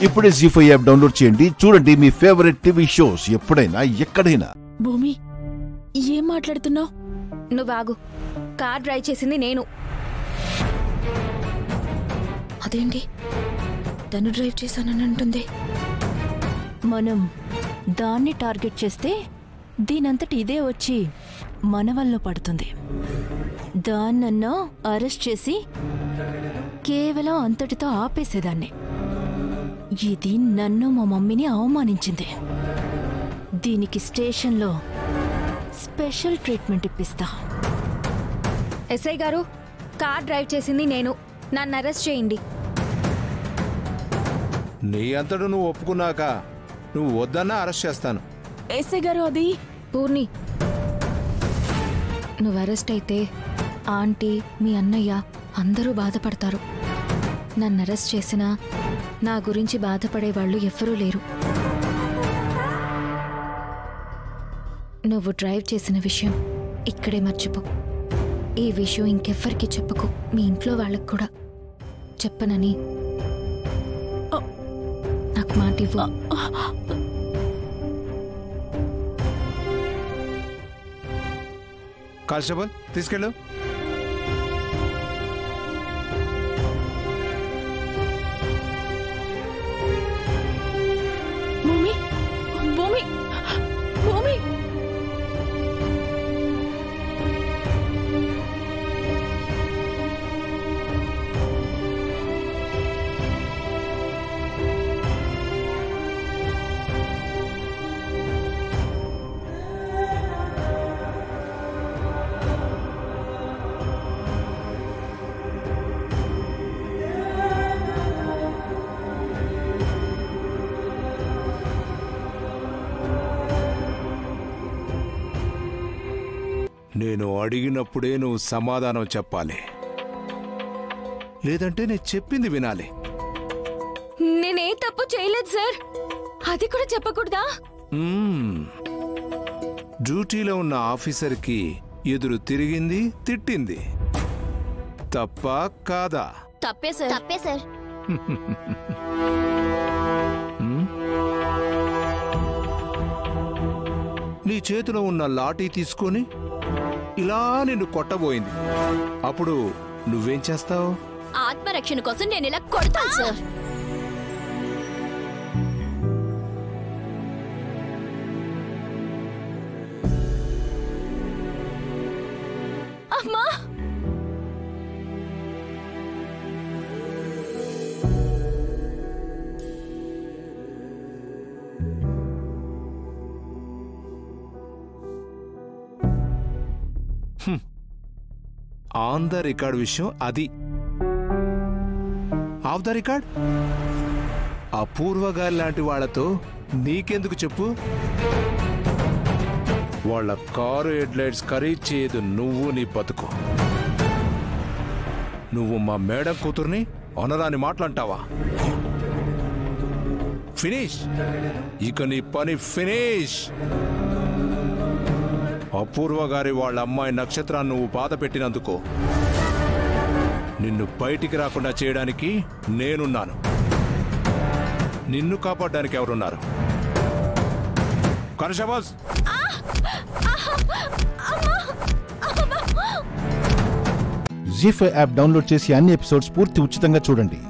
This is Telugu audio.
ఇప్పుడే జీ5 యాప్ డౌన్లోడ్ చేయండి. చూడండి మీ ఫేవరెట్ టీవీ షోస్ ఎప్పుడైనా ఎక్కడైనా. భూమి, ఏం మాట్లాడుతున్నావు? నువ్వాగు. కార్ డ్రైవ్ చేసింది నేను. అదేంటి తను డ్రైవ్ చేశానని అంటుంది? మనం దాన్ని టార్గెట్ చేస్తే దీనంతటి ఇదే వచ్చి మన వల్ల పడుతుంది. దాన్నన్నా అరెస్ట్ చేసి కేవలం అంతటితో ఆపేసేదాన్ని. ఇది నన్ను మా మమ్మీని అవమానించింది. దీనికి స్టేషన్లో స్పెషల్ ట్రీట్మెంట్ ఇప్పిస్తా. ఎస్ఐ గారు, కార్ డ్రైవ్ చేసింది నేను. నన్ను అరెస్ట్ చేయండి. నీ అంతడు నువ్వు ఒప్పుకున్నాక నువ్వు వద్దన్నా అరెస్ట్ చేస్తాను. ఎస్ఐ గారు, అది పూర్ణి, నువ్వు అరెస్ట్ అయితే ఆంటీ, మీ అన్నయ్య అందరూ బాధపడతారు. నన్ను అరెస్ట్ చేసినా నా గురించి బాధపడేవాళ్ళు ఎవ్వరూ లేరు. నువ్వు డ్రైవ్ చేసిన విషయం ఇక్కడే మర్చిపో. ఈ విషయం ఇంకెవ్వరికి చెప్పకు. మీ ఇంట్లో వాళ్ళకు కూడా చెప్పనని నాకు మాట ఇవ్వు. కానిస్టేబుల్, తీసుకెళ్ళు. భూమి, భూమి, భూమి. నేను అడిగినప్పుడే నువ్వు సమాధానం చెప్పాలి, లేదంటే నేను చెప్పింది వినాలి. నేనే తప్పు చేయలేదు సార్. అది కూడా చెప్పకూడదా? డ్యూటీలో ఉన్న ఆఫీసర్కి ఎదురు తిరిగింది, తిట్టింది. తప్ప కాదా? తప్పే సార్. తప్పే సార్. నీ చేతిలో ఉన్న లాఠీ తీసుకొని ఇలా నిన్ను కొట్టబోయింది. అప్పుడు నువ్వేం చేస్తావు? ఆత్మరక్షణ కోసం నేను ఇలా కొడతాను సార్. అమ్మా, ఆన్ ద రికార్డ్ విషయం అది. ఆఫ్ ద రికార్డ్ అపూర్వ గారి లాంటి వాళ్లతో నీకెందుకు చెప్పు? వాళ్ళ కారు హెడ్లైట్స్ ఖరీదు చేయదు నువ్వు, నీ బతుకు. నువ్వు మా మేడం కూతుర్ని అనరాని మాటలంటావా? ఫినిష్. ఇక నీ పని ఫినిష్. అపూర్వ గారి వాళ్ళ అమ్మాయి నక్షత్రాన్ని నువ్వు బాధ పెట్టినందుకు నిన్ను బయటికి రాకుండా చేయడానికి నేనున్నాను. నిన్ను కాపాడడానికి ఎవరున్నారు? కానిస్టేబుల్స్, జీ5 యాప్ డౌన్లోడ్ చేసి అన్ని ఎపిసోడ్స్ పూర్తి ఉచితంగా చూడండి.